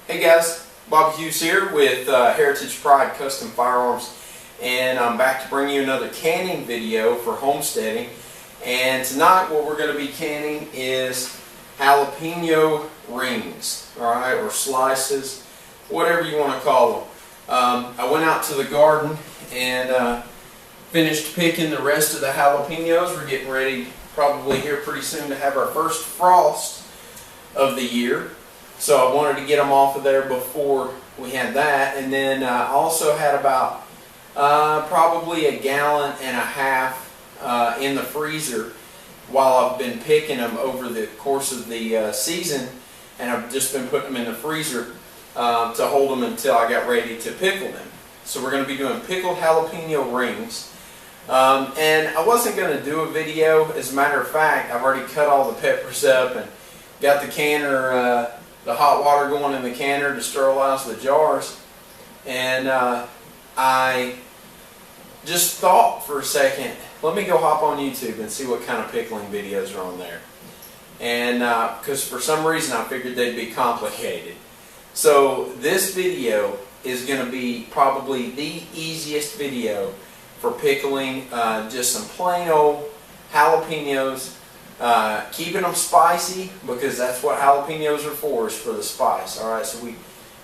Hey guys, Bobby Hughes here with Heritage Pride Custom Firearms, and I'm back to bring you another canning video for homesteading. And tonight what we're going to be canning is jalapeno rings, alright, or slices, whatever you want to call them. I went out to the garden and finished picking the rest of the jalapenos. We're getting ready probably here pretty soon to have our first frost of the year. So I wanted to get them off of there before we had that. And then I also had about probably 1.5 gallons in the freezer while I've been picking them over the course of the season. And I've just been putting them in the freezer to hold them until I got ready to pickle them. So we're going to be doing pickled jalapeno rings. And I wasn't going to do a video. As a matter of fact, I've already cut all the peppers up and got the canner, the hot water going in the canner to sterilize the jars. And I just thought for a second, let me go hop on YouTube and see what kind of pickling videos are on there. And because for some reason I figured they'd be complicated. So this video is going to be probably the easiest video for pickling just some plain old jalapenos. Keeping them spicy, because that's what jalapenos are for, is for the spice. Alright, so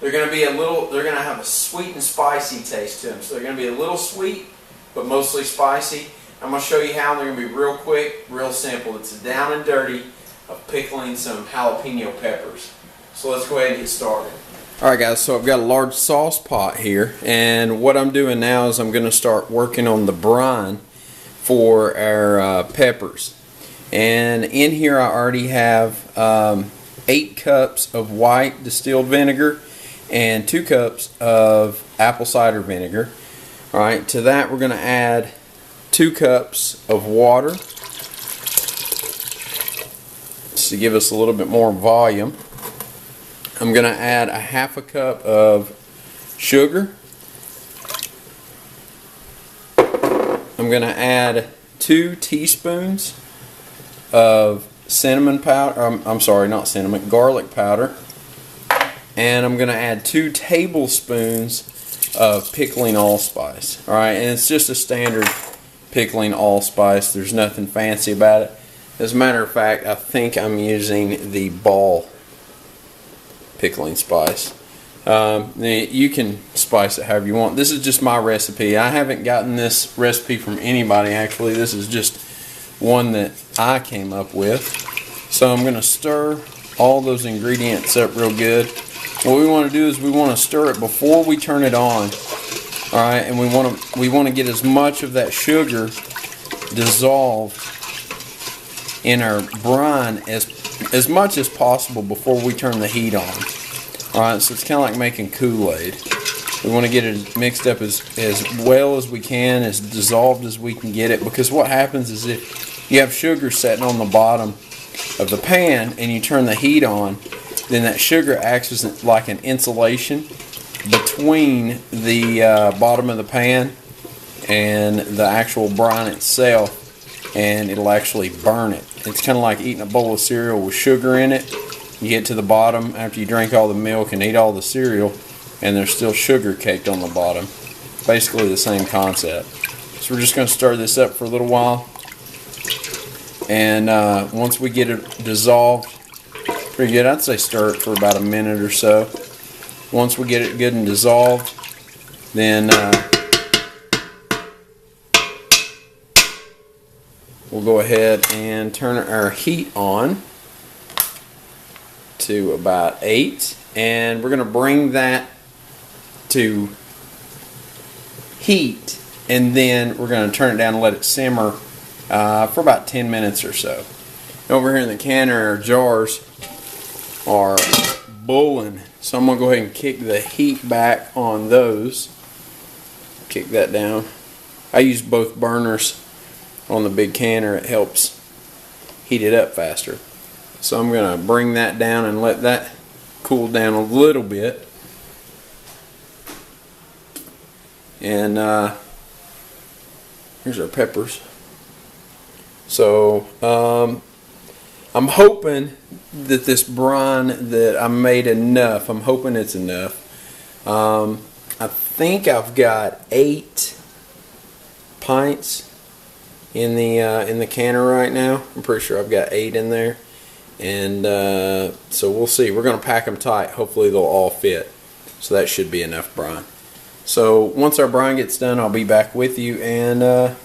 they're going to be they're going to have a sweet and spicy taste to them. So they're going to be a little sweet, but mostly spicy. I'm going to show you how. They're going to be real quick, real simple. It's down and dirty of pickling some jalapeno peppers. So let's go ahead and get started. Alright guys, so I've got a large sauce pot here, and what I'm doing now is I'm going to start working on the brine for our peppers. And in here I already have 8 cups of white distilled vinegar and 2 cups of apple cider vinegar. Alright, to that we're going to add 2 cups of water just to give us a little bit more volume. I'm going to add 1/2 cup of sugar. I'm going to add 2 teaspoons of cinnamon powder, I'm sorry, not cinnamon, garlic powder. And I'm going to add 2 tablespoons of pickling allspice. Alright, and it's just a standard pickling allspice. There's nothing fancy about it. As a matter of fact, I think I'm using the ball pickling spice. You can spice it however you want. This is just my recipe. I haven't gotten this recipe from anybody actually. This is just one that I came up with. So I'm going to stir all those ingredients up real good. What we want to do is we want to stir it before we turn it on. Alright, and we want to get as much of that sugar dissolved in our brine as much as possible before we turn the heat on. Alright, so it's kind of like making Kool-Aid. We want to get it mixed up as well as we can, as dissolved as we can get it, because what happens is if you have sugar sitting on the bottom of the pan and you turn the heat on, then that sugar acts as like an insulation between the bottom of the pan and the actual brine itself, and it'll actually burn it. It's kind of like eating a bowl of cereal with sugar in it. You get to the bottom after you drink all the milk and eat all the cereal, and there's still sugar caked on the bottom. Basically the same concept. So we're just going to stir this up for a little while, and once we get it dissolved pretty good, I'd say stir it for about a minute or so. Once we get it good and dissolved, then we'll go ahead and turn our heat on to about 8, and we're going to bring that to heat, and then we're going to turn it down and let it simmer for about 10 minutes or so. Over here in the canner, our jars are boiling, so I'm going to go ahead and kick the heat back on those. Kick that down. I use both burners on the big canner. It helps heat it up faster. So I'm going to bring that down and let that cool down a little bit. And here's our peppers. So I'm hoping that this brine that I made enough. I'm hoping it's enough. I think I've got 8 pints in the canner right now. I'm pretty sure I've got 8 in there, and so we'll see. We're going to pack them tight. Hopefully they'll all fit. So that should be enough brine. So once our brine gets done, I'll be back with you, and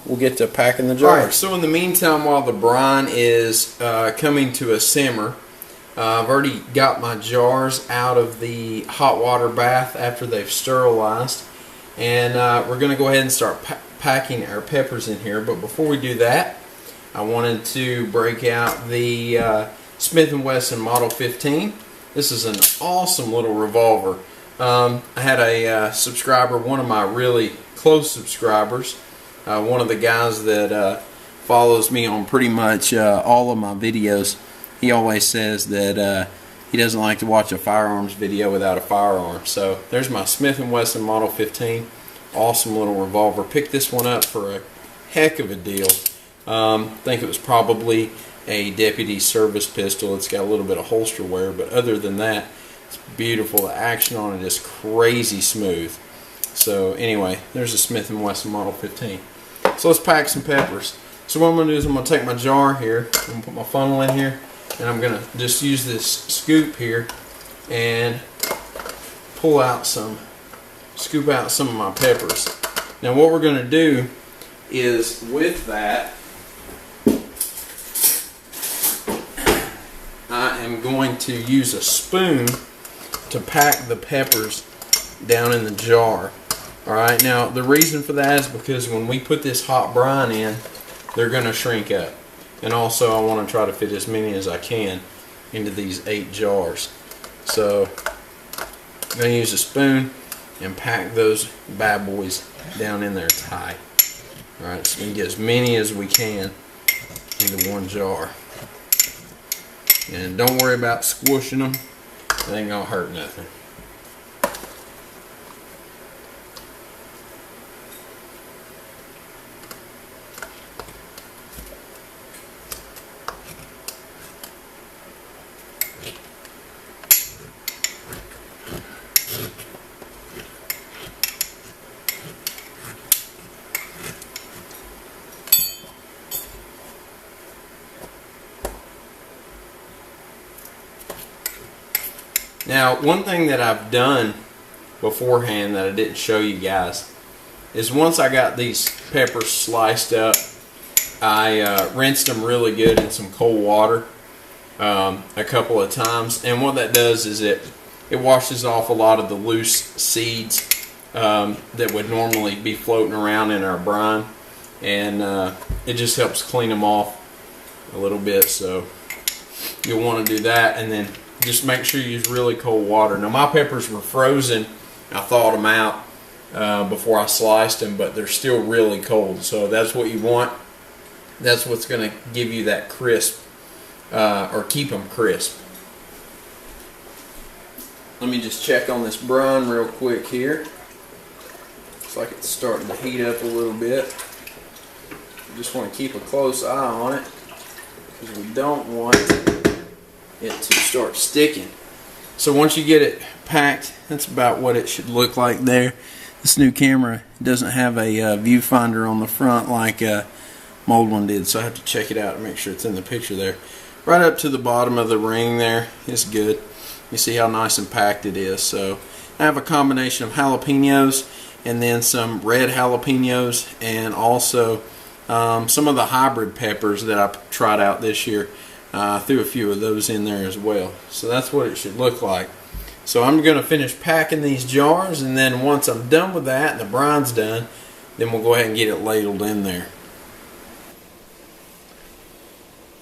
we'll get to packing the jars. Alright, so in the meantime, while the brine is coming to a simmer, I've already got my jars out of the hot water bath after they've sterilized, and we're going to go ahead and start packing our peppers in here. But before we do that, I wanted to break out the Smith & Wesson Model 15. This is an awesome little revolver. I had a subscriber, one of my really close subscribers, one of the guys that follows me on pretty much all of my videos. He always says that he doesn't like to watch a firearms video without a firearm. So there's my Smith & Wesson Model 15. Awesome little revolver. Picked this one up for a heck of a deal. I think it was probably a deputy service pistol. It's got a little bit of holster wear, but other than that, it's beautiful. The action on it is crazy smooth. So anyway, there's a Smith & Wesson Model 15. So let's pack some peppers. So what I'm going to do is I'm going to take my jar here, I'm going to put my funnel in here, and I'm going to just use this scoop here and scoop out some of my peppers. Now what we're going to do is with that, I am going to use a spoon to pack the peppers down in the jar. Alright, now the reason for that is because when we put this hot brine in, they're going to shrink up. And also I want to try to fit as many as I can into these 8 jars. So I'm going to use a spoon and pack those bad boys down in there tight. Alright, so we can get as many as we can into one jar. And don't worry about squishing them. It ain't gonna hurt nothing. Now, one thing that I've done beforehand that I didn't show you guys is once I got these peppers sliced up, I rinsed them really good in some cold water a couple of times, and what that does is it washes off a lot of the loose seeds that would normally be floating around in our brine, and it just helps clean them off a little bit. So you'll want to do that, and then just make sure you use really cold water. Now my peppers were frozen. I thawed them out before I sliced them, but they're still really cold. So that's what you want. That's what's going to give you that crisp, or keep them crisp. Let me just check on this brine real quick here. Looks like it's starting to heat up a little bit. You just want to keep a close eye on it, because we don't want it to start sticking. So once you get it packed, that's about what it should look like there. This new camera doesn't have a viewfinder on the front like my old one did, so I have to check it out and make sure it's in the picture there. Right up to the bottom of the ring there is good. You see how nice and packed it is. So I have a combination of jalapenos and then some red jalapenos, and also some of the hybrid peppers that I tried out this year. I threw a few of those in there as well. So that's what it should look like. So I'm going to finish packing these jars, and then once I'm done with that and the brine's done, then we'll go ahead and get it ladled in there.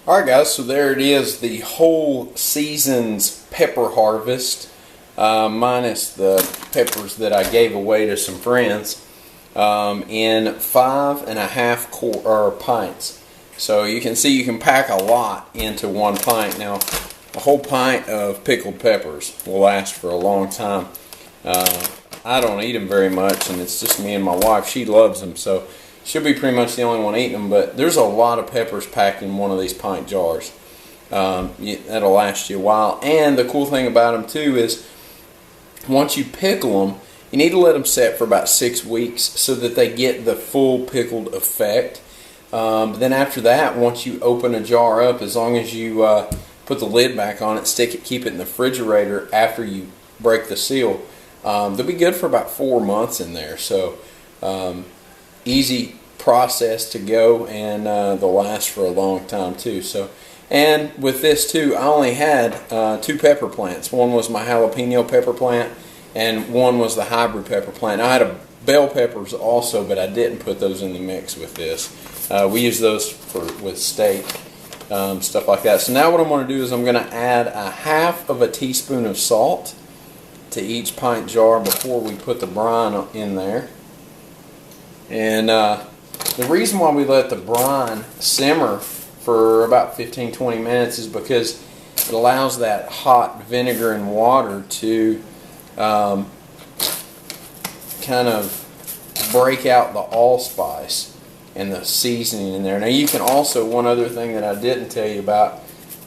Alright guys, so there it is, the whole season's pepper harvest, minus the peppers that I gave away to some friends, in 5.5 pints. So you can see you can pack a lot into 1 pint. Now, a whole pint of pickled peppers will last for a long time. I don't eat them very much, and it's just me and my wife. She loves them, so she'll be pretty much the only one eating them. But there's a lot of peppers packed in one of these pint jars. That'll last you a while. And the cool thing about them too is once you pickle them, you need to let them set for about 6 weeks so that they get the full pickled effect. But then after that, once you open a jar up, as long as you put the lid back on it, stick it, keep it in the refrigerator after you break the seal, they'll be good for about 4 months in there. So easy process to go, and they'll last for a long time too. So, and with this too, I only had 2 pepper plants. One was my jalapeno pepper plant, and one was the hybrid pepper plant. I had a bell peppers also, but I didn't put those in the mix with this. We use those with steak, stuff like that. So now what I'm going to do is I'm going to add a half of a teaspoon of salt to each pint jar before we put the brine in there. And the reason why we let the brine simmer for about 15-20 minutes is because it allows that hot vinegar and water to kind of break out the allspice and the seasoning in there. Now you can also, one other thing that I didn't tell you about,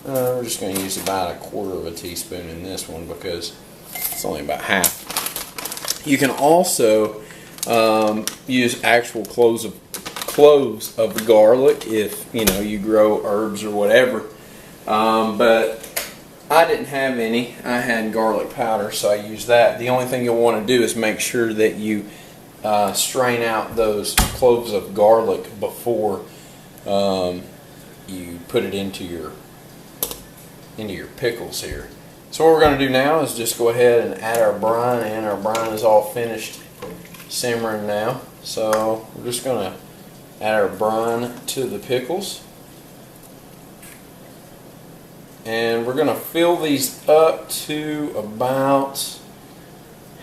we're just going to use about 1/4 of a teaspoon in this one because it's only about half. You can also use actual cloves of garlic if you grow herbs or whatever, but I didn't have any. I had garlic powder, so I used that. The only thing you'll want to do is make sure that you strain out those cloves of garlic before you put it into your pickles here. So what we're going to do now is just go ahead and add our brine, and our brine is all finished simmering now. So we're just going to add our brine to the pickles, and we're going to fill these up to about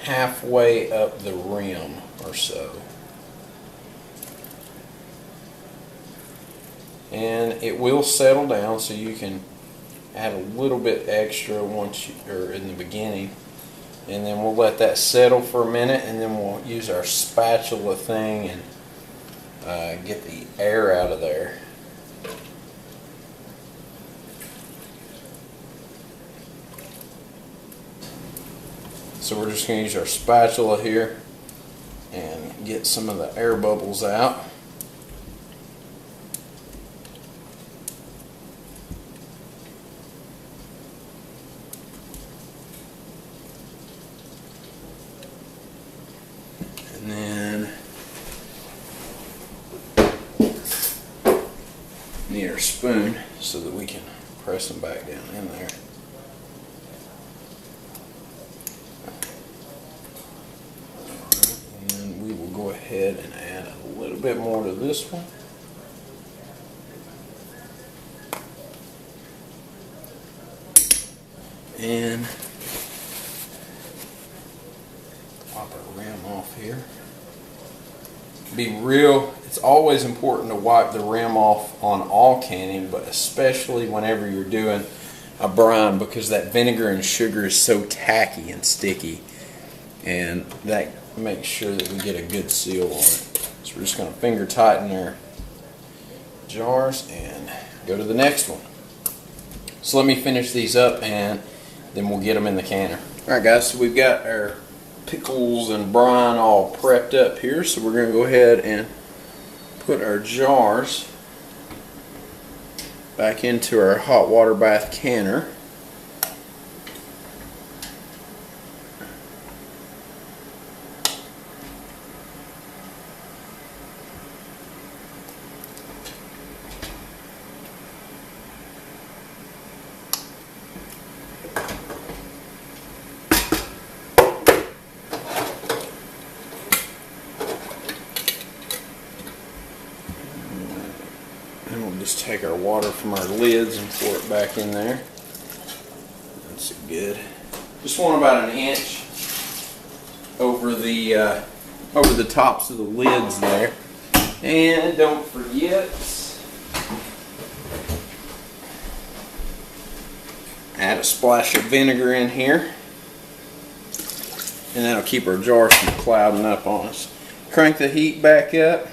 halfway up the rim or so. And it will settle down, so you can add a little bit extra in the beginning, and then we'll let that settle for a minute, and then we'll use our spatula thing and get the air out of there. So we're just going to use our spatula here and get some of the air bubbles out. And then need our spoon so that we can press them back down in there. And we will go ahead and add a little bit more to this one. And pop our rim off here. It's always important to wipe the rim off on all canning, but especially whenever you're doing a brine, because that vinegar and sugar is so tacky and sticky, and that makes sure that we get a good seal on it. So we're just going to finger tighten our jars and go to the next one. So let me finish these up and then we'll get them in the canner. Alright guys, so we've got our pickles and brine all prepped up here, so we're going to go ahead and put our jars back into our hot water bath canner. And we'll just take our water from our lids and pour it back in there. That's good. Just want about 1 inch over the tops of the lids there. And don't forget, add a splash of vinegar in here, and that'll keep our jars from clouding up on us. Crank the heat back up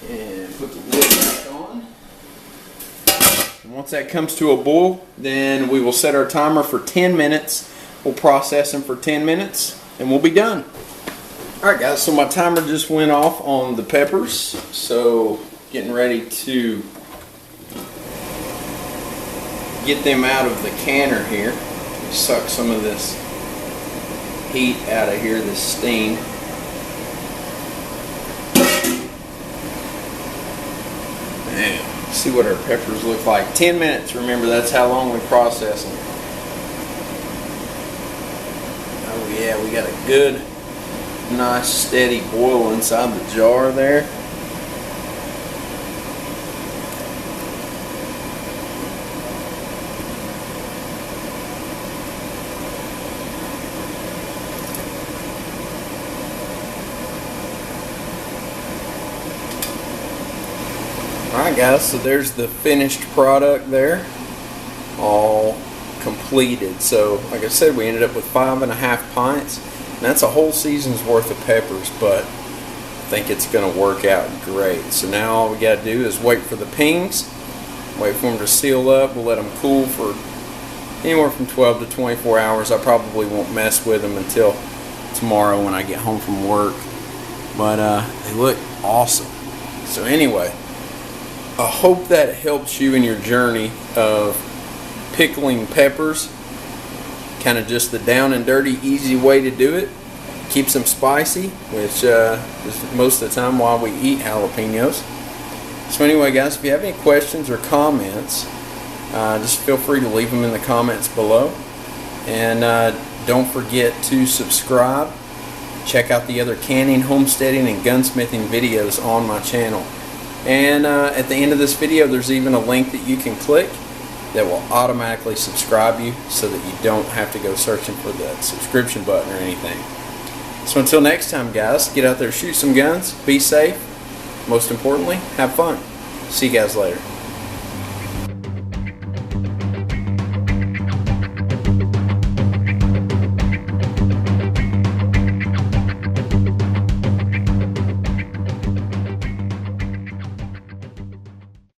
and put the lid back on. And once that comes to a boil, then we will set our timer for 10 minutes. We'll process them for 10 minutes and we'll be done. Alright guys, so my timer just went off on the peppers. So getting ready to get them out of the canner here. Suck some of this heat out of here, this steam. Man, see what our peppers look like. 10 minutes, remember that's how long we process them. Oh yeah, we got a good, nice steady boil inside the jar there. Alright guys, so there's the finished product there, all completed. So like I said, we ended up with 5.5 pints, and that's a whole season's worth of peppers, but I think it's going to work out great. So now all we got to do is wait for the pings, wait for them to seal up. We'll let them cool for anywhere from 12 to 24 hours. I probably won't mess with them until tomorrow when I get home from work, but they look awesome. So anyway, I hope that helps you in your journey of pickling peppers. Kind of just the down and dirty, easy way to do it. Keeps them spicy, which is most of the time why we eat jalapenos. So anyway guys, if you have any questions or comments, just feel free to leave them in the comments below. And don't forget to subscribe. Check out the other canning, homesteading, and gunsmithing videos on my channel. And at the end of this video, there's even a link that you can click that will automatically subscribe you so that you don't have to go searching for the subscription button or anything. So until next time guys, get out there, shoot some guns, be safe, most importantly, have fun. See you guys later.